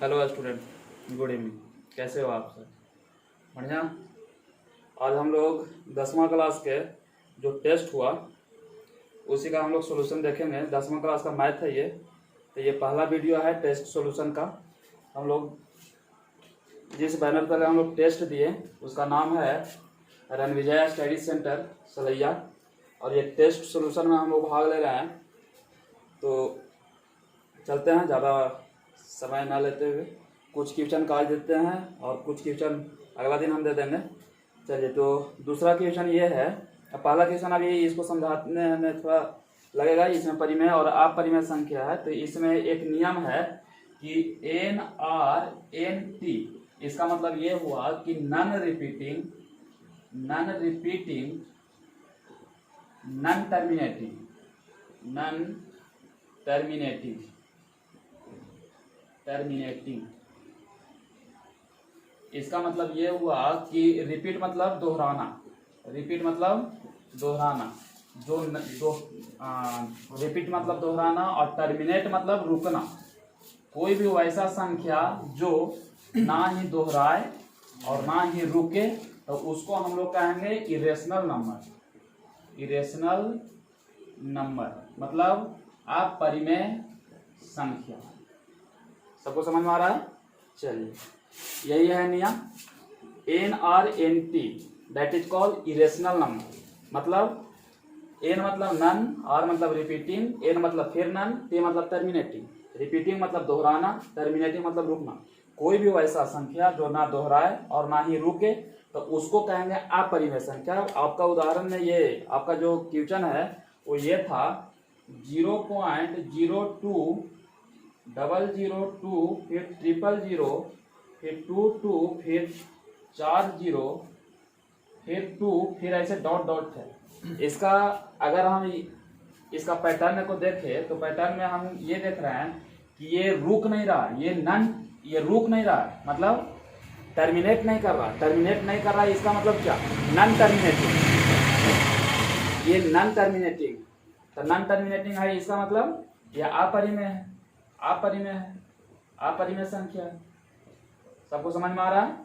Hello student, good evening. कैसे हो आप सर? बढ़िया। आज हम लोग 10वां क्लास के जो टेस्ट हुआ उसी का हम लोग सॉल्यूशन देखेंगे। 10वां क्लास का मैथ है ये। तो ये पहला वीडियो है टेस्ट सॉल्यूशन का। हम लोग जिस बैनर पर हम लोग टेस्ट दिए उसका नाम है रणविजय स्टडी सेंटर सलैया, और ये टेस्ट सॉल्यूशन में हम लोग भाग ले रहे हैं। तो चलते हैं, ज़्यादा समय ना लेते हुए कुछ क्वेश्चन का आज देते हैं और कुछ क्वेश्चन अगला दिन हम दे देंगे। चलिए, तो दूसरा क्वेश्चन ये है। पहला क्वेश्चन अभी इसको समझाने में थोड़ा लगेगा। इसमें परिमेय और अपरिमेय संख्या है, तो इसमें एक नियम है कि NR NT, इसका मतलब ये हुआ कि नॉन रिपीटिंग, नॉन टर्मिनेटिंग। इसका मतलब ये हुआ कि रिपीट मतलब दोहराना, रिपीट मतलब दोहराना, और टर्मिनेट मतलब रुकना। कोई भी वैसा संख्या जो ना ही दोहराए और ना ही रुके तो उसको हम लोग कहेंगे इरेशनल नंबर, मतलब अपरिमेय संख्या। सबको समझ में आ रहा है? चलिए, यही है नियम। NR NT that is called irrational number. मतलब N मतलब नन, R मतलब रिपीटिंग, N मतलब फिर नन, T मतलब टर्मिनेटिंग। रिपीटिंग मतलब दोहराना, टर्मिनेटिंग मतलब रुकना। कोई भी वैसा संख्या जो ना दोहराए और ना ही रुके तो उसको कहेंगे अपरिमेय संख्या। आपका उदाहरण में ये आपका जो क्वेश्चन है वो ये था 0.020002, फिर 000, फिर 22, फिर 40, फिर 2, फिर ऐसे डॉट डॉट है। इसका अगर हम इसका पैटर्न को देखें तो पैटर्न में हम ये देख रहे हैं कि ये रुक नहीं रहा, ये रुक नहीं रहा, मतलब टर्मिनेट नहीं कर रहा। इसका मतलब क्या? Non terminating. ये नॉन टर्मिनेटिंग, तो नॉन टर्मिनेटिंग है, इसका मतलब ये अपरिमेय संख्या है। सबको समझ में आ रहा है?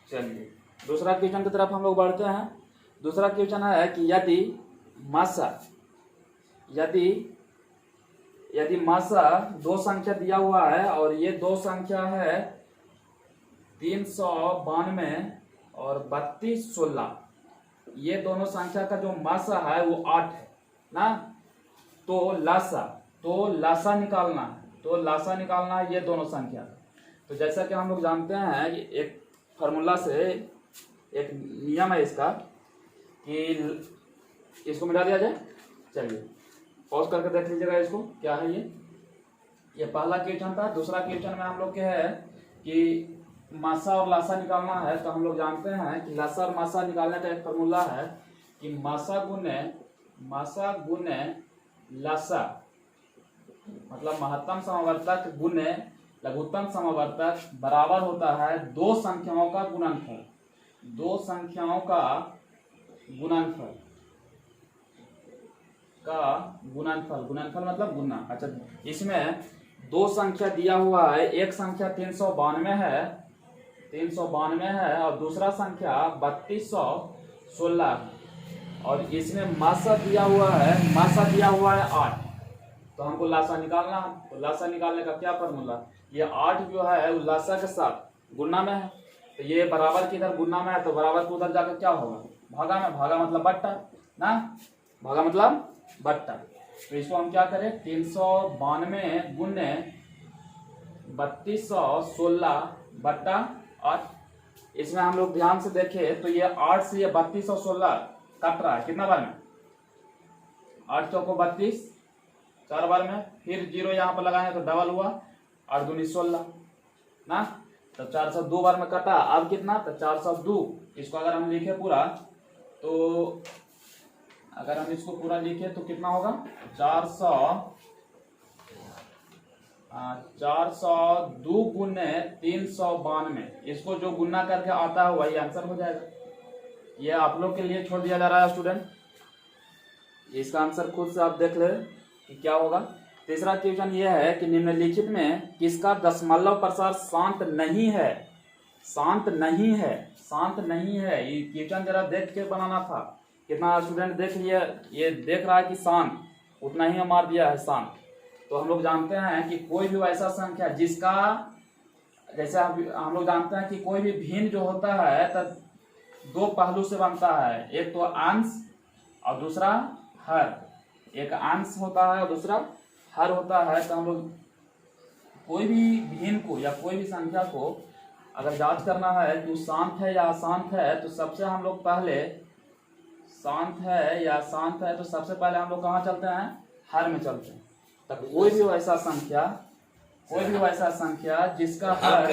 चलिए, दूसरा क्वेश्चन की तरफ हम लोग बढ़ते हैं। दूसरा क्वेश्चन है कि यदि मासा दो संख्या दिया हुआ है और ये दो संख्या है 392 और 3216, ये दोनों संख्या का जो मासा है वो 8 है ना। तो लासा निकालना है ये दोनों संख्या। तो जैसा कि हम लोग जानते हैं एक फार्मूला से, एक नियम है इसका कि इसको मिटा दिया जाए। चलिए, पॉज करके देख लीजिएगा इसको, क्या है ये पहला क्वेश्चन था। दूसरा क्वेश्चन में हम लोग क्या है कि मासा और लासा निकालना है। तो हम लोग जानते हैं कि लासा और मासा निकालने का एक फार्मूला है कि मासा गुने लासा, मतलब महत्तम समावर्तक गुने लघुत्तम समावर्तक बराबर होता है दो संख्याओं का गुणनफल मतलब गुना। अच्छा, इसमें दो संख्या दिया हुआ है। एक संख्या 392 है और दूसरा संख्या 3216 है, और इसमें मासा दिया हुआ है 8। तो हमको लासा निकालना है। तो लासा निकालने का क्या फॉर्मूला? ये 8 जो है वो लासा के साथ गुना में है, तो ये बराबर की इधर गुना में है, तो बराबर को उधर जाकर क्या होगा? भागा मतलब बट्टा ना, भागा मतलब बट्टा। तो इसको हम क्या करें? 392 गुने 3216 बट्टा 8। इसमें हम लोग ध्यान से देखें तो ये 8 से ये 3216 कट रहा है कितना बार में? 8 चौको 32, 4 बार में, फिर 0 यहाँ पर लगाए तो डबल हुआ, 8 दूनी 16 ना। तो 402 बार में कटा। अब कितना? तो 402। इसको अगर हम लिखे पूरा, तो अगर हम इसको पूरा लिखे तो कितना होगा? 402 गुने 392। इसको जो गुना करके आता है वही आंसर हो जाएगा। ये आप लोग के लिए छोड़ दिया जा रहा है स्टूडेंट। इसका आंसर खुद से आप देख ले कि क्या होगा। तीसरा क्वेश्चन यह है कि निम्नलिखित में किसका दशमलव प्रसार शांत नहीं है। शांत नहीं है, शांत नहीं है, ये क्वेश्चन जरा देख के बनाना था। कितना स्टूडेंट देख लिया, ये देख रहा है कि शांत, उतना ही मार दिया है शांत। तो हम लोग जानते हैं कि कोई भी वैसा संख्या जिसका, जैसे हम लोग जानते हैं कि कोई भी भिन्न जो होता है तब दो पहलू से बनता है, एक तो अंश और दूसरा हर। एक अंश होता है और दूसरा हर होता है। तो हम लोग कोई भी भिन्न को या कोई भी संख्या को अगर जांच करना है कि वो शांत है या अशांत है, तो सबसे हम लोग पहले शांत है या अशांत है, तो सबसे पहले हम लोग कहाँ चलते हैं, हर में चलते हैं। तब कोई भी वैसा संख्या जिसका हर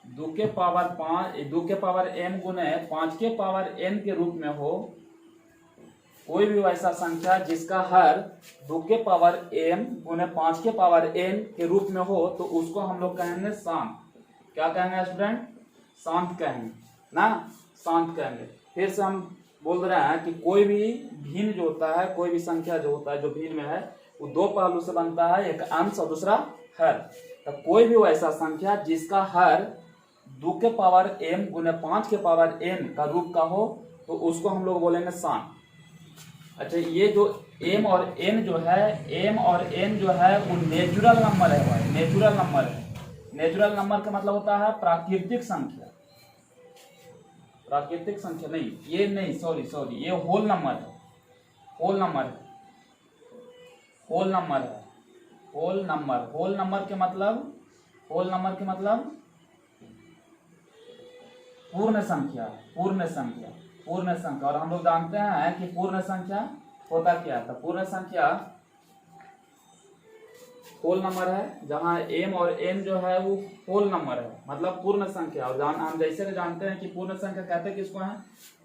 2 के पावर 5, 2 के पावर n गुने 5 के पावर n के रूप में हो, कोई भी वैसा संख्या जिसका हर 2 के पावर m गुने 5 के पावर n के रूप में हो, तो उसको हम लोग कहेंगे शांत। क्या कहेंगे स्टूडेंट, शांत कहेंगे ना, शांत कहेंगे। फिर से हम बोल रहे हैं कि कोई भी भिन्न जो होता है, कोई भी संख्या जो होता है जो भिन्न में है, वो दो पहलू से बनता है, एक अंश और दूसरा हर। तो कोई भी वैसा संख्या जिसका हर 2 के पावर m गुने 5 के पावर n का रूप का हो, तो उसको हम लोग बोलेंगे शांत। अच्छा, ये जो m और n जो है वो नेचुरल नंबर है भाई, नेचुरल नंबर है। नेचुरल नंबर का मतलब होता है प्राकृतिक संख्या, प्राकृतिक संख्या नहीं, ये नहीं, सॉरी, ये होल नंबर है, होल नंबर है, होल नंबर है, होल नंबर। होल नंबर के मतलब पूर्ण संख्या, पूर्ण संख्या, पूर्ण संख्या। और हम लोग जानते हैं कि पूर्ण संख्या होता क्या था। पूर्ण संख्या होल नंबर है, जहाँ m और n जो है वो होल नंबर है, मतलब पूर्ण संख्या। और हम जैसे जानते हैं कि पूर्ण संख्या कहते हैं किसको है,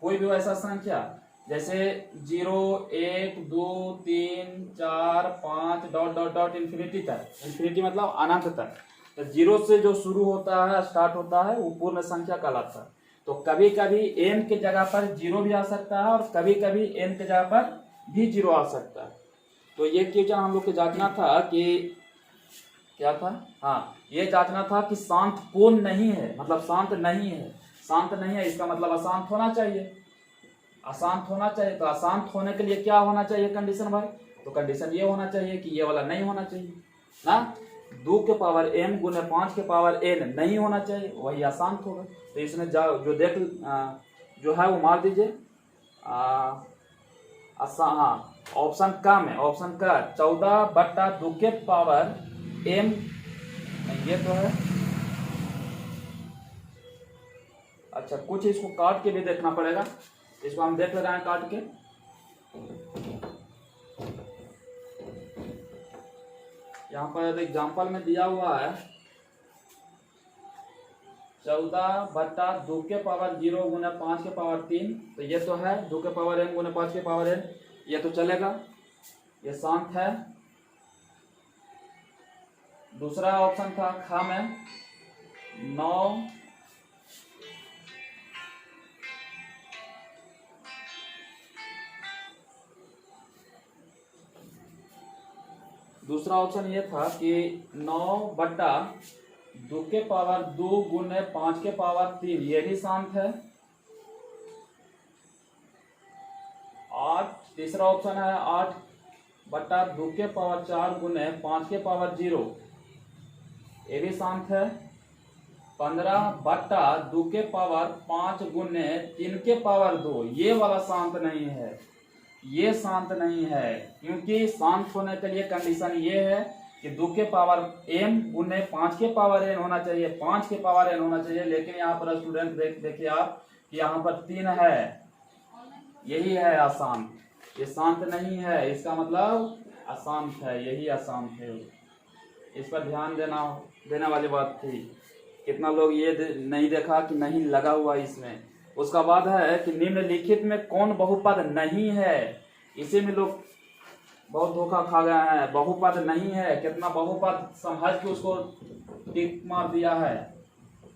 कोई भी वैसा संख्या जैसे 0, 1, 2, 3, 4, 5 डॉट डॉट डॉट इन्फिनिटी तक। इन्फिनिटी मतलब अनंत तक। तो 0 से जो शुरू होता है, स्टार्ट होता है, वो पूर्ण संख्या कहलाता है। तो कभी कभी n के जगह पर 0 भी आ सकता है और कभी कभी n के जगह पर भी 0 आ सकता है। तो ये क्वेश्चन हम लोग को जांचना था कि क्या था, हाँ, ये जांचना था कि शांत कौन नहीं है, मतलब शांत नहीं है। शांत नहीं है इसका मतलब अशांत होना चाहिए, अशांत होना चाहिए। तो अशांत होने के लिए क्या होना चाहिए कंडीशन भाई, तो कंडीशन ये होना चाहिए कि ये वाला नहीं होना चाहिए ना, 2 के पावर m गुने 5 के पावर n नहीं होना चाहिए, वही अशांत होगा। तो इसमें जो है वो मार दीजिए। हाँ, ऑप्शन का में, ऑप्शन का 14/2 के पावर m, ये तो है। अच्छा, कुछ इसको काट के भी देखना पड़ेगा, इसको हम देख ले रहे हैं काट के। यहाँ पर एग्जाम्पल में दिया हुआ है 14/2 के पावर 0 गुने 5 के पावर 3। तो ये तो है 2 के पावर m गुने 5 के पावर n, ये तो चलेगा, ये शांत है। दूसरा ऑप्शन था खा में 9 दूसरा ऑप्शन ये था कि 9/2 के पावर 2 गुने 5 के पावर 3, ये भी शांत है। 8, तीसरा ऑप्शन है 8/2 के पावर 4 गुने 5 के पावर 0, ये भी शांत है। 15/2 के पावर 5 गुने 3 के पावर 2, ये वाला शांत नहीं है, ये शांत नहीं है। क्योंकि शांत होने के लिए कंडीशन ये है कि 2 के पावर m गुने 5 के पावर n होना चाहिए, 5 के पावर n होना चाहिए। लेकिन यहाँ पर स्टूडेंट देखिए आप कि यहाँ पर 3 है, यही है अशांत, ये शांत नहीं है, इसका मतलब अशांत है, यही अशांत है। इस पर ध्यान देने वाली बात थी। कितना लोग ये नहीं देखा कि नहीं लगा हुआ इसमें। उसका बाद है कि निम्नलिखित में कौन बहुपद नहीं है। इसी में लोग बहुत धोखा खा गए हैं, बहुपद नहीं है। कितना बहुपद समझ के उसको टिक मार दिया है,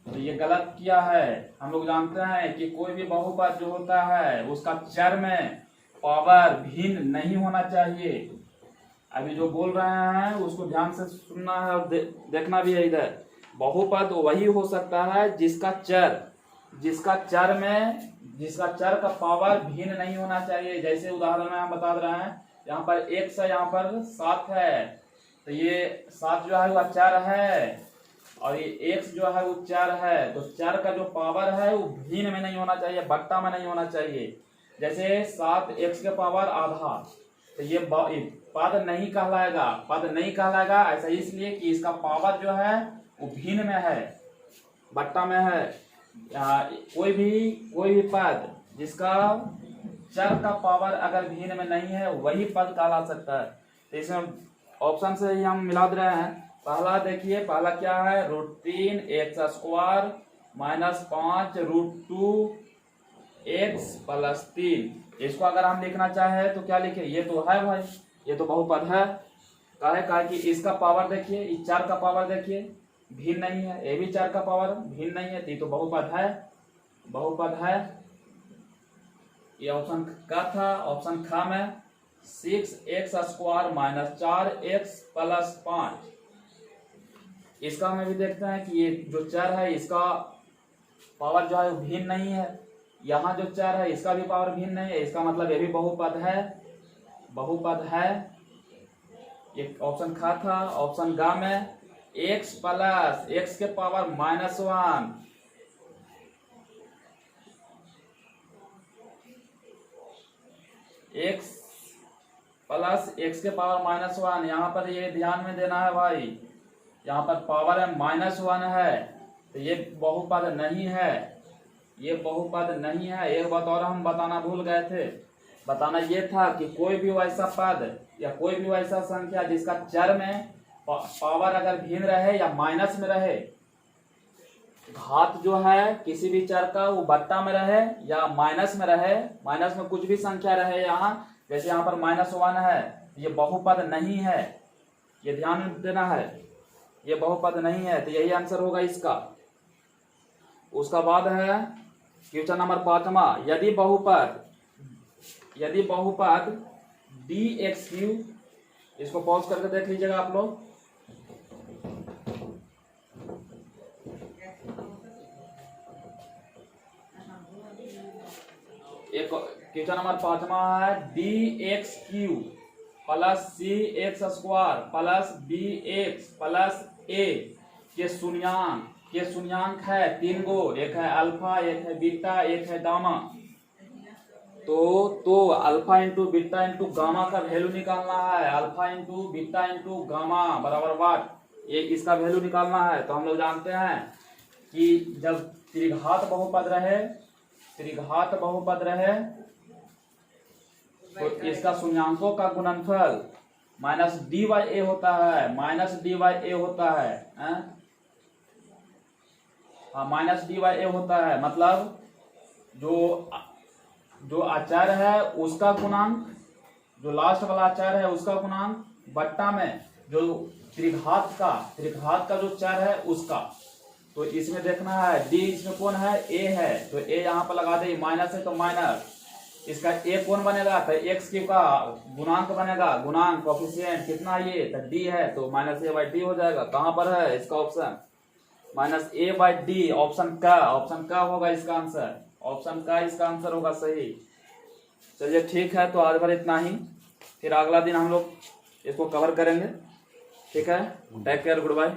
तो ये गलत किया है। हम लोग जानते हैं कि कोई भी बहुपद जो होता है उसका चर में पावर भिन्न नहीं होना चाहिए, अभी जो बोल रहे हैं उसको ध्यान से सुनना है और देखना भी है इधर। बहुपद वही हो सकता है जिसका चर का पावर भिन्न नहीं होना चाहिए। जैसे उदाहरण में हम बता रहे हैं, यहाँ पर x है, यहाँ पर 7 है, तो ये 7 जो है वह चर है और ये x जो है वो चर है। तो चर का जो पावर है वो भिन्न में नहीं होना चाहिए, बट्टा में नहीं होना चाहिए। जैसे 7x के पावर आधा, तो ये पद नहीं कहलाएगा। ऐसा इसलिए कि इसका पावर जो है वो भिन्न में है, बट्टा में है। कोई भी पद जिसका चर का पावर अगर भिन्न में नहीं है वही पद कहला सकता है। तो इसमें ऑप्शन से ही हम मिला दे रहे हैं। पहला देखिए, पहला क्या है, √3 x² -5 √2 x + 3। इसको अगर हम लिखना चाहे तो क्या लिखे, ये तो है भाई, ये तो बहुपद है। काहे कि इसका पावर देखिए, इस 4 का पावर देखिए भिन्न नहीं है, ये भी 4 का पावर भिन्न नहीं है, तो बहुपद है। ये ऑप्शन का था। ऑप्शन खा में 6x² -4x + 5। इसका में भी देखते हैं कि ये जो चर है इसका पावर जो है भिन्न नहीं है। यहाँ जो चर है इसका भी पावर भिन्न नहीं है, इसका मतलब ये भी बहुपद है। एक ऑप्शन खा था। ऑप्शन गा में x के पावर -1 x के पावर -1। यहाँ पर ये ध्यान में देना है भाई, यहाँ पर पावर है -1 है, तो ये बहुपद नहीं है, एक बात और हम बताना भूल गए थे। बताना ये था कि कोई भी वैसा पद या कोई भी वैसा संख्या जिसका चर में पावर अगर भिन्न रहे या माइनस में रहे, घात जो है किसी भी चर का वो बट्टा में रहे या माइनस में रहे, माइनस में कुछ भी संख्या रहे, यहाँ जैसे यहाँ पर -1 है, ये बहुपद नहीं है, ये ध्यान देना है, ये बहुपद नहीं है। तो यही आंसर होगा इसका। उसका बाद है क्वेश्चन नंबर 5वां, यदि बहुपद dx3, इसको पॉज करके देख लीजिएगा आप लोग। एक क्वेश्चन नंबर 5वां है dx3 + cx² + bx + a के शून्यांक है 3 गो, एक है अल्फा, एक है बीटा, एक है गामा। तो alpha into beta into gamma का वैल्यू निकालना है। Alpha into beta into gamma बराबर वाट, ये इसका वैल्यू निकालना है। तो हम लोग जानते हैं कि जब त्रिघात बहुपद रहे तो इसका शून्यांकों का गुणनफल -d/a होता है, -d/a होता है। मतलब जो अचर है उसका गुणांक, जो लास्ट वाला अचर है उसका गुणांक बट्टा में जो त्रिघात का जो चर है उसका। तो इसमें देखना है d, इसमें कौन है, a है, तो a यहाँ पर लगा दे, माइनस है तो माइनस, इसका a कौन बनेगा, तो x का गुणांक बनेगा, गुणांक कोफिशिएंट कितना ये, तो d है, तो -a/d हो जाएगा। कहाँ पर है इसका ऑप्शन, -a/d। ऑप्शन का होगा इसका आंसर, इसका आंसर होगा सही। चलिए ठीक है, तो आज भर इतना ही, फिर अगला दिन हम लोग इसको कवर करेंगे। ठीक है, टेक केयर, गुड बाय।